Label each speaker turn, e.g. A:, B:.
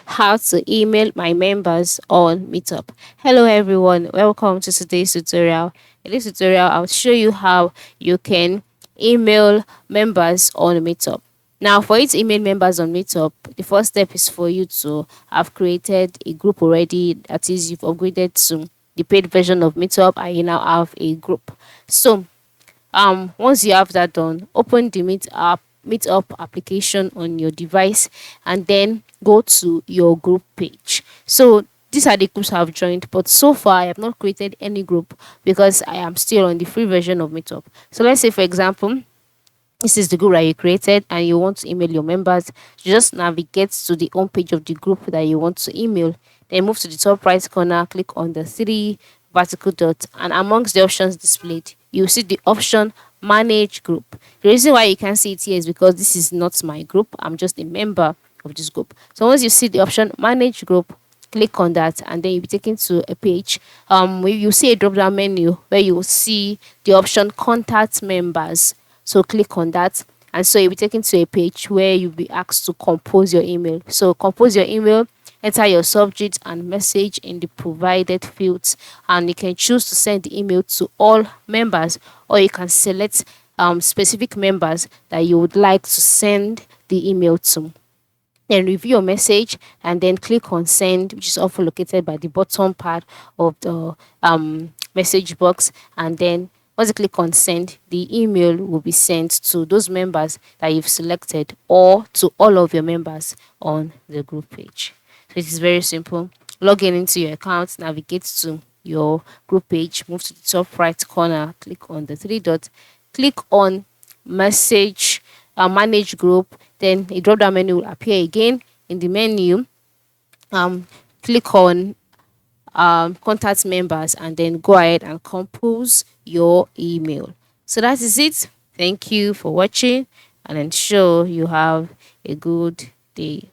A: how to email my members on Meetup. Hello everyone, welcome to today's tutorial. In this tutorial, I'll show you how you can email members on Meetup. Now, for you to email members on Meetup, the first step is for you to have created a group already. That is, you've upgraded to the paid version of Meetup and you now have a group. So once you have that done, open the Meetup application on your device and then go to your group page. So these are the groups I've joined, but so far I have not created any group because I am still on the free version of Meetup. So let's say, for example, this is the group that you created and you want to email your members. You just navigate to the home page of the group that you want to email, then move to the top right corner, click on the three vertical dots, and amongst the options displayed you see the option manage group. The reason why you can't see it here is because this is not my group, I'm just a member of this group. So once you see the option manage group, click on that and then you'll be taken to a page where you see a drop down menu where you will see the option contact members. So click on that and so you'll be taken to a page where you'll be asked to compose your email. So compose your email, enter your subject and message in the provided fields, and you can choose to send the email to all members, or you can select specific members that you would like to send the email to. Then review your message and then click on send, which is often located by the bottom part of the message box. And then once you click on send, the email will be sent to those members that you've selected or to all of your members on the group page. So it is very simple. Log in into your account, navigate to your group page, move to the top right corner, click on the three dots, click on message, manage group, then a drop down menu will appear again. In the menu, click on contact members and then go ahead and compose your email. So that is it. Thank you for watching and ensure you have a good day.